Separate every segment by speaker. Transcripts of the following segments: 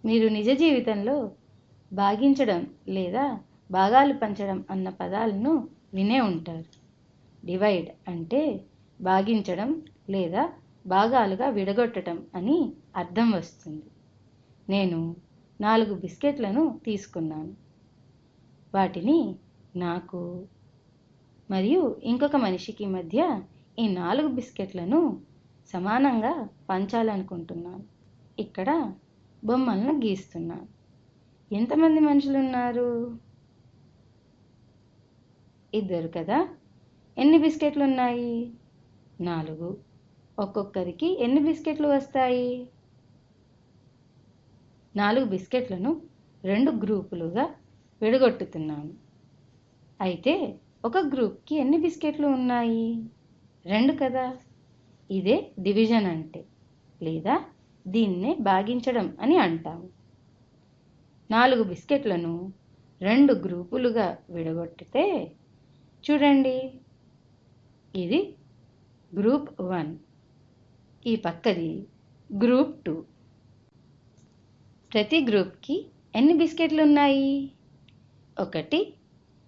Speaker 1: మీరు నిజ జీవితంలో భాగించడం లేదా భాగాలు పంచడం అన్న పదాలను వినే ఉంటారు. డివైడ్ అంటే భాగించడం లేదా భాగాలుగా విడగొట్టడం అని అర్థం వస్తుంది. నేను 4 బిస్కెట్లను తీసుకున్నాను. వాటిని నాకు మరియు ఇంకొక మనిషికి మధ్య ఈ 4 బిస్కెట్లను సమానంగా పంచాలనుకుంటున్నాను. ఇక్కడ బొమ్మలను గీస్తున్నాను. ఎంతమంది మనుషులు ఉన్నారు? 2 కదా. ఎన్ని బిస్కెట్లు ఉన్నాయి? 4. ఒక్కొక్కరికి ఎన్ని బిస్కెట్లు వస్తాయి? 4 బిస్కెట్లను 2 గ్రూపులుగా విడగొట్టుతున్నాను. అయితే ఒక గ్రూప్కి ఎన్ని బిస్కెట్లు ఉన్నాయి? 2 కదా. ఇదే డివిజన్ అంటే, లేదా దీన్నే భాగించడం అని అంటాము. 4 బిస్కెట్లను 2 గ్రూపులుగా విడగొట్టితే చూడండి, ఇది గ్రూప్ 1, ఈ పక్కది గ్రూప్ 2. ప్రతి గ్రూప్కి ఎన్ని బిస్కెట్లు ఉన్నాయి? 1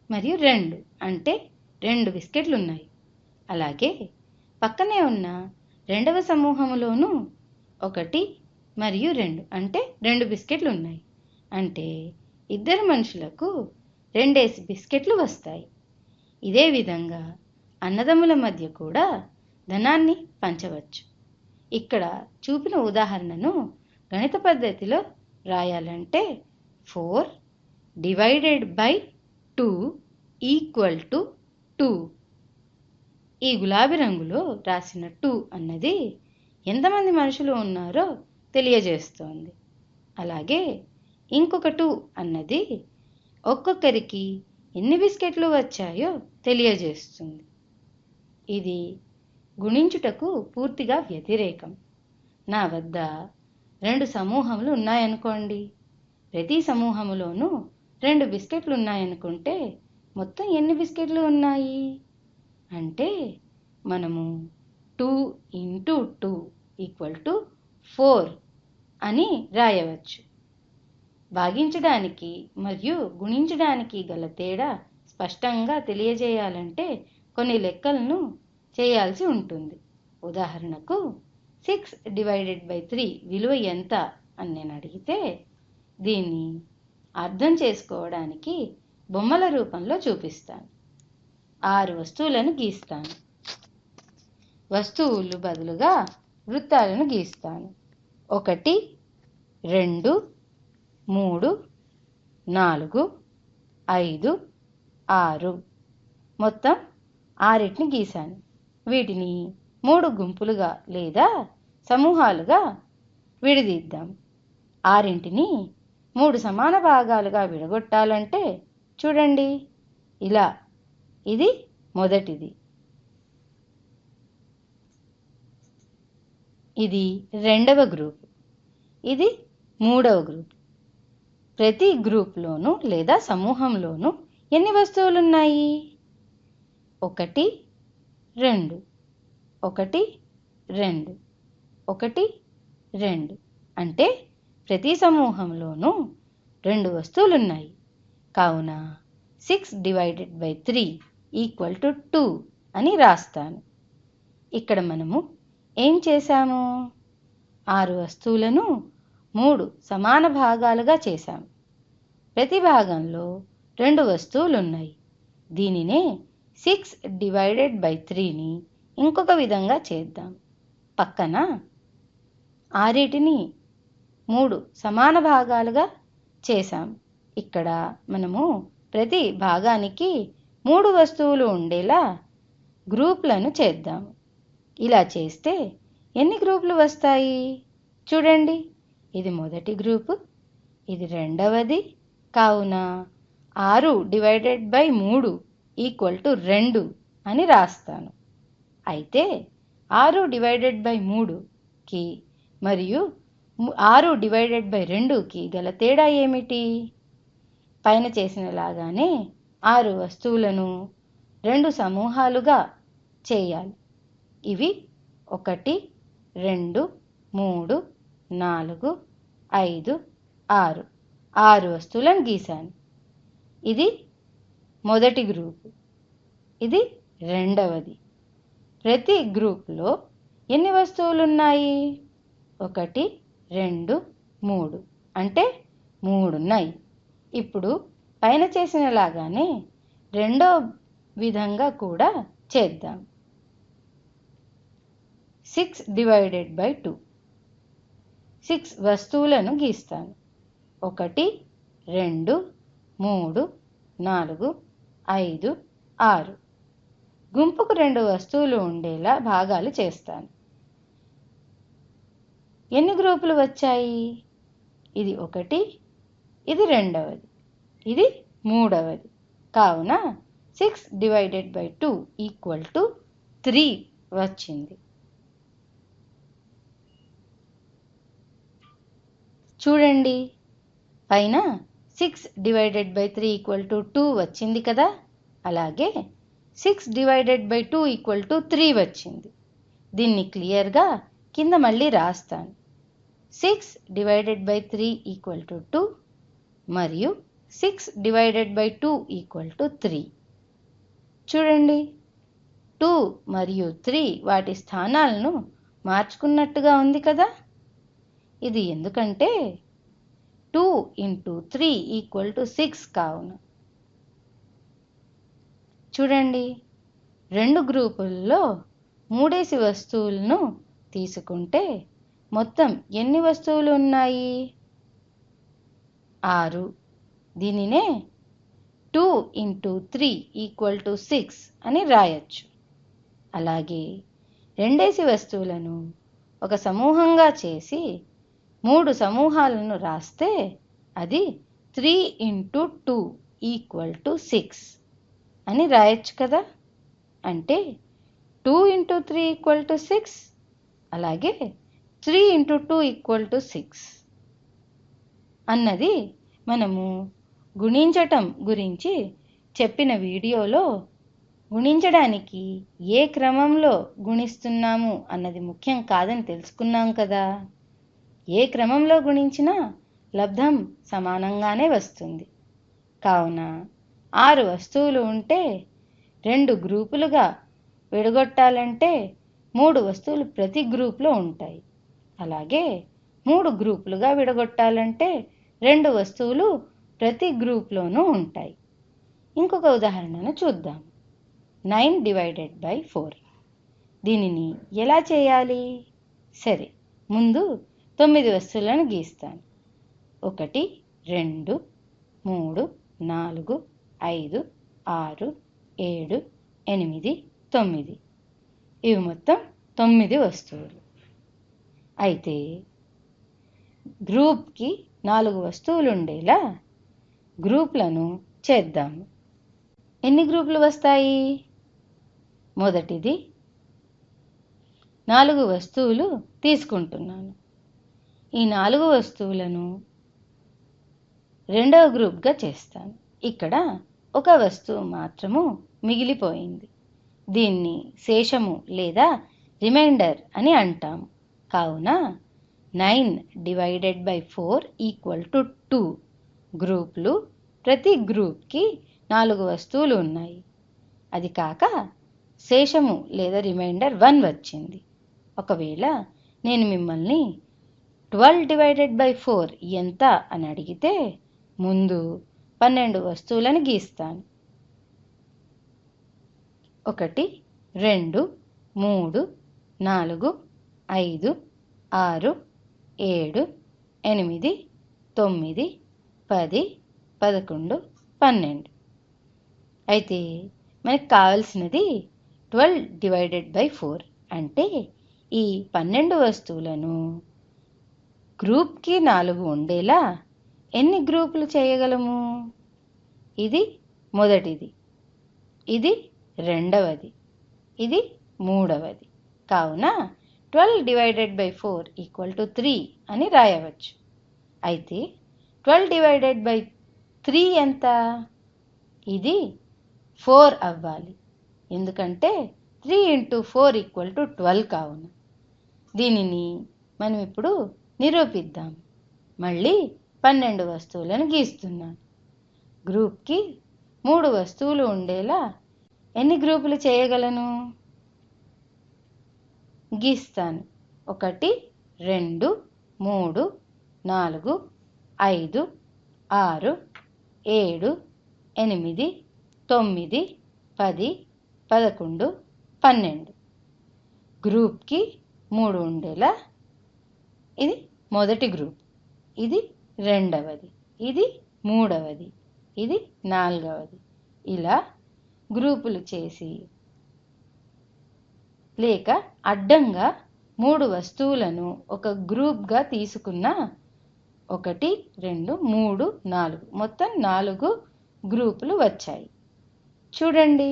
Speaker 1: మరియు 2 అంటే 2 బిస్కెట్లు ఉన్నాయి. అలాగే పక్కనే ఉన్న రెండవ సమూహములోనూ 1 మరియు 2 అంటే 2 బిస్కెట్లు ఉన్నాయి. అంటే 2 మనుషులకు 2 బిస్కెట్లు వస్తాయి. ఇదే విధంగా అన్నదమ్ముల మధ్య కూడా ధనాన్ని పంచవచ్చు. ఇక్కడ చూపిన ఉదాహరణను గణిత పద్ధతిలో రాయాలంటే 4 డివైడెడ్ బై 2 ఈక్వల్ టు 2. ఈ గులాబీ రంగులో రాసిన 2 అన్నది ఎంతమంది మనుషులు ఉన్నారో తెలియజేస్తోంది. అలాగే ఇంకొక 2 అన్నది ఒక్కొక్కరికి ఎన్ని బిస్కెట్లు వచ్చాయో తెలియజేస్తుంది. ఇది గుణించుటకు పూర్తిగా వ్యతిరేకం. నా వద్ద 2 సమూహములు ఉన్నాయనుకోండి. ప్రతి సమూహములోనూ 2 బిస్కెట్లు ఉన్నాయనుకుంటే మొత్తం ఎన్ని బిస్కెట్లు ఉన్నాయి అంటే మనము 2 ఇంటూ 2 ఈక్వల్ టు 4 అని రాయవచ్చు. భాగించడానికి మరియు గుణించడానికి గల తేడా స్పష్టంగా తెలియజేయాలంటే కొన్ని లెక్కలను చేయాల్సి ఉంటుంది. ఉదాహరణకు 6 డివైడెడ్ బై 3 విలువ ఎంత అని నేను అడిగితే దీన్ని అర్థం చేసుకోవడానికి బొమ్మల రూపంలో చూపిస్తాను. 6 వస్తువులను గీస్తాను. వస్తువులు బదులుగా వృత్తాలను గీస్తాను. 1 2 3 4 5 6 మొత్తం 6ని గీశాను. వీటిని 3 గుంపులుగా లేదా సమూహాలుగా విడదీద్దాం. 6ని 3 సమాన భాగాలుగా విడగొట్టాలంటే చూడండి ఇలా. ఇది మొదటిది, ఇది రెండవ గ్రూప్, ఇది మూడవ గ్రూప్. ప్రతి గ్రూప్లోనూ లేదా సమూహంలోనూ ఎన్ని వస్తువులున్నాయి? 1 2 1 2 1 2 అంటే ప్రతి సమూహంలోనూ 2 వస్తువులున్నాయి. కావున 6 డివైడెడ్ బై 3 ఈక్వల్ టు 2 అని రాస్తాను. ఇక్కడ మనము ఏం చేశాము? 6 వస్తువులను 3 సమాన భాగాలుగా చేశాము. ప్రతి భాగంలో 2 వస్తువులు ఉన్నాయి. దీనినే 6 డివైడెడ్ బై 3ని ఇంకొక విధంగా చేద్దాం. పక్కన 6ని 3 సమాన భాగాలుగా చేశాం. ఇక్కడ మనము ప్రతి భాగానికి 3 వస్తువులు ఉండేలా గ్రూపులను చేద్దాం. ఇలా చేస్తే ఎన్ని గ్రూపులు వస్తాయి? చూడండి, ఇది మొదటి గ్రూపు, ఇది రెండవది. కావున 6 డివైడెడ్ బై 3 ఈక్వల్ టు 2 అని రాస్తాను. అయితే 6 డివైడెడ్ బై 3కి మరియు 6 డివైడెడ్ బై 2కి గల తేడా ఏమిటి? పైన చేసినలాగానే 6 వస్తువులను 2 సమూహాలుగా చేయాలి. ఇవి 1 2 3 4 5 6 6 వస్తువులను గీశాను. ఇది మొదటి గ్రూపు, ఇది రెండవది. ప్రతి గ్రూప్లో ఎన్ని వస్తువులు ఉన్నాయి? 1 2 3 అంటే 3 ఉన్నాయి. ఇప్పుడు పైన చేసిన లాగానే రెండో విధంగా కూడా చేద్దాం. 6 డివైడెడ్ బై 2. 6 వస్తువులను గీస్తాను. 1 2 3 4 5 6. గుంపుకు 2 వస్తువులు ఉండేలా భాగాలు చేస్తాను. ఎన్ని గ్రూపులు వచ్చాయి? ఇది 1, ఇది రెండవది, ఇది మూడవది. కావున 6 డివైడెడ్ బై 2 ఈక్వల్ టు 3 వచ్చింది. చూడండి, పైన 6 డివైడెడ్ బై 3 ఈక్వల్ టు 2 వచ్చింది కదా, అలాగే 6 డివైడెడ్ బై 2 ఈక్వల్ టు 3 వచ్చింది. దీన్ని క్లియర్గా కింద మళ్ళీ రాస్తాను. 6 డివైడెడ్ బై 3 ఈక్వల్ టు 2 మరియు 6 డివైడెడ్ బై 2 ఈక్వల్ టు 3. చూడండి, 2 మరియు 3 వాటి స్థానాలను మార్చుకున్నట్టుగా ఉంది కదా. ఇది ఎందుకంటే 2 ఇంటూ 3 ఈక్వల్ టు 6 కావున. చూడండి, 2 గ్రూపుల్లో 3 వస్తువులను తీసుకుంటే మొత్తం ఎన్ని వస్తువులు ఉన్నాయి? 6. దీనినే 2 ఇంటూ 3 ఈక్వల్ టు 6 అని రాయొచ్చు. అలాగే 2 వస్తువులను ఒక సమూహంగా చేసి 3 సమూహాలను రాస్తే అది 3 ఇంటూ 2 ఈక్వల్ టు 6 అని రాయొచ్చు కదా. అంటే 2 ఇంటూ 3 ఈక్వల్ టు 6, అలాగే 3 ఇంటూ 2 ఈక్వల్ టు 6 అన్నది మనము గుణించటం గురించి చెప్పిన వీడియోలో గుణించడానికి ఏ క్రమంలో గుణిస్తున్నాము అన్నది ముఖ్యం కాదని తెలుసుకున్నాం కదా. ఏ క్రమంలో గుణించినా లబ్ధం సమానంగానే వస్తుంది. కావున 6 వస్తువులు ఉంటే 2 గ్రూపులుగా విడగొట్టాలంటే 3 వస్తువులు ప్రతి గ్రూప్లో ఉంటాయి. అలాగే 3 గ్రూపులుగా విడగొట్టాలంటే 2 వస్తువులు ప్రతి గ్రూప్లోనూ ఉంటాయి. ఇంకొక ఉదాహరణను చూద్దాం. 9 డివైడెడ్ బై 4. దీనిని ఎలా చేయాలి? సరే, ముందు 9 వస్తువులను గీస్తాను. 1 2 3 4 5 6 7 8 9. ఇవి మొత్తం 9 వస్తువులు. అయితే గ్రూప్కి 4 వస్తువులు ఉండేలా గ్రూప్లను చేద్దాము. ఎన్ని గ్రూపులు వస్తాయి? మొదటిది 4 వస్తువులు తీసుకుంటున్నాను. ఈ 4 వస్తువులను రెండవ గ్రూప్గా చేస్తాను. ఇక్కడ ఒక వస్తువు మాత్రము మిగిలిపోయింది. దీన్ని శేషము లేదా రిమైండర్ అని అంటాము. కావున 9 డివైడెడ్ బై 4 ఈక్వల్ టు 2. గ్రూపులు ప్రతి గ్రూప్కి 4 వస్తువులు ఉన్నాయి. అది కాక శేషము లేదా రిమైండర్ 1 వచ్చింది. ఒకవేళ నేను మిమ్మల్ని 12 డివైడెడ్ బై 4 ఎంత అని అడిగితే ముందు 12 వస్తువులను గీస్తాను. 1 2 3 4 5 6 7 8 9 10 11 12. అయితే మనకు కావలసినది 12 డివైడెడ్ బై 4. అంటే ఈ 12 వస్తువులను గ్రూప్కి 4 ఉండేలా ఎన్ని గ్రూపులు చేయగలము? ఇది మొదటిది, ఇది రెండవది, ఇది మూడవది. కావున 12 డివైడెడ్ బై 4 ఈక్వల్ టు 3 అని రాయవచ్చు. అయితే 12 డివైడెడ్ బై 3 ఎంత? ఇది 4 అవ్వాలి. ఎందుకంటే 3 ఇంటూ 4 ఈక్వల్ టు 12 కావున. దీనిని మనం ఇప్పుడు నిరూపిద్దాం. మళ్ళీ 12 వస్తువులను గీస్తున్నాను. గ్రూప్కి 3 వస్తువులు ఉండేలా ఎన్ని గ్రూపులు చేయగలను? గీస్తాను. 1 2 3 4 5 6 7 8 9 10 11 12. గ్రూప్కి 3 ఉండేలా ఇది మొదటి గ్రూప్, ఇది రెండవది, ఇది మూడవది, ఇది నాలుగవది. ఇలా గ్రూపులు చేసి లేక అడ్డంగా 3 వస్తువులను ఒక గ్రూప్గా తీసుకున్న 1 2 3 4 మొత్తం 4 గ్రూపులు వచ్చాయి. చూడండి,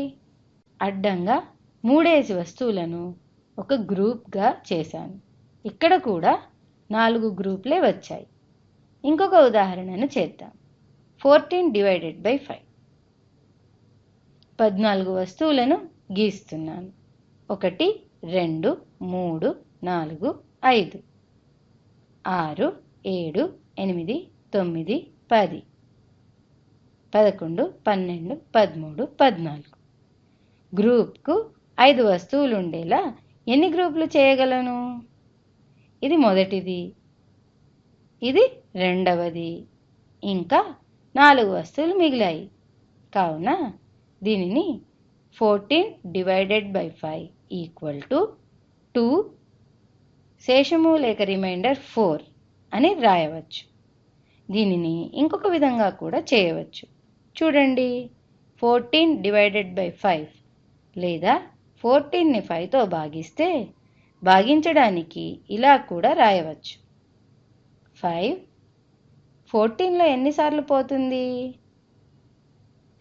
Speaker 1: అడ్డంగా 3 వస్తువులను ఒక గ్రూప్గా చేశాను. ఇక్కడ కూడా 4 గ్రూపులే వచ్చాయి. ఇంకొక ఉదాహరణను చేద్దాం. 14/5. 14 వస్తువులను గీస్తున్నాను. 1 2 3 4 5 6 7 8 9 10 11 12 13 14. గ్రూప్కు 5 వస్తువులు ఉండేలా ఎన్ని గ్రూపులు చేయగలను? ఇది మొదటిది, ఇది రెండవది, ఇంకా 4 వస్తువులు మిగిలాయి. కావున దీనిని 14/5 = 2 శేషము లేక రిమైండర్ 4 అని రాయవచ్చు. దీనిని ఇంకొక విధంగా కూడా చేయవచ్చు. చూడండి, 14/5 లేదా 14ని 5తో భాగిస్తే భాగించడానికి ఇలా కూడా రాయవచ్చు. 5 14లో ఎన్నిసార్లు పోతుంది?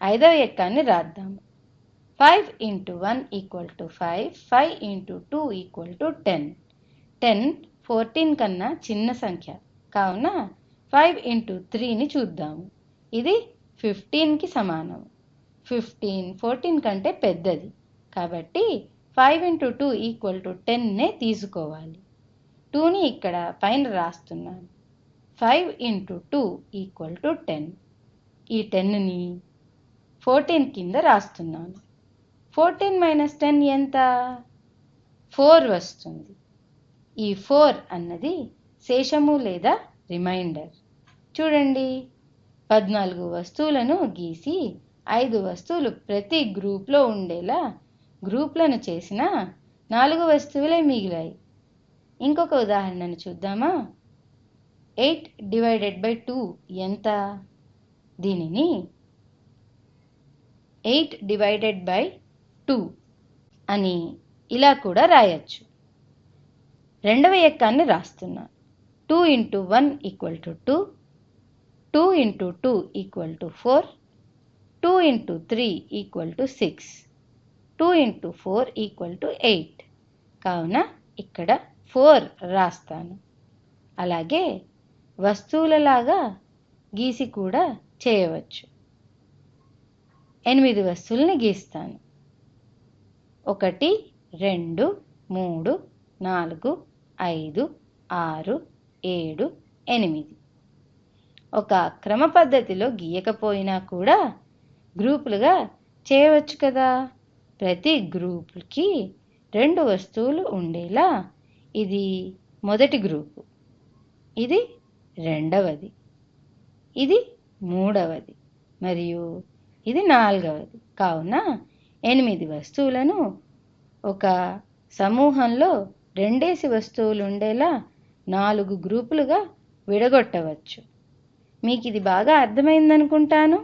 Speaker 1: 5వ ఎక్కాన్ని రాద్దాము. 5 × 1 = 5, 5 × 2 = 10. 10 14 కన్నా చిన్న సంఖ్య కావున 5 × 3ని చూద్దాము. ఇది 15కి సమానం. 15 14 కంటే పెద్దది కాబట్టి 5 × 2 = 10నే తీసుకోవాలి. 2ని ఇక్కడ పైన రాస్తున్నాను. 5 × 2 = 10. ఈ 10ని 14 కింద రాస్తున్నాను. 14 - 10 ఎంత? 4 వస్తుంది. ఈ 4 అన్నది శేషము లేదా రిమైండర్. చూడండి, 14 వస్తువులను గీసి 5 వస్తువులు ప్రతి గ్రూప్లో ఉండేలా గ్రూప్లను చేసిన 4 వస్తువులే మిగిలాయి. ఇంకొక ఉదాహరణను చూద్దామా? 8/2 ఎంత? దీనిని 8/2 అని ఇలా కూడా రాయొచ్చు. రెండవ ఎక్కాన్ని రాస్తున్నాను. 2 × 1 = 2, 2 × 2 = 4, 2 × 3 = 6, 2 × 4 = 8. కావున ఇక్కడ 4 రాస్తాను. అలాగే వస్తువులలాగా గీసి కూడా చేయవచ్చు. 8 వస్తువుల్ని గీస్తాను. 1 2 3 4 5 6 7 8. ఒక క్రమ పద్ధతిలో గీయకపోయినా కూడా గ్రూపులుగా చేయవచ్చు కదా. ప్రతి గ్రూపుకి 2 వస్తువులు ఉండేలా ఇది మొదటి గ్రూపు, ఇది రెండవది, ఇది మూడవది మరియు ఇది నాలుగవది. కావున 8 వస్తువులను ఒక సమూహంలో 2 వస్తువులు ఉండేలా 4 గ్రూపులుగా విడగొట్టవచ్చు. మీకు ఇది బాగా అర్థమైందనుకుంటాను.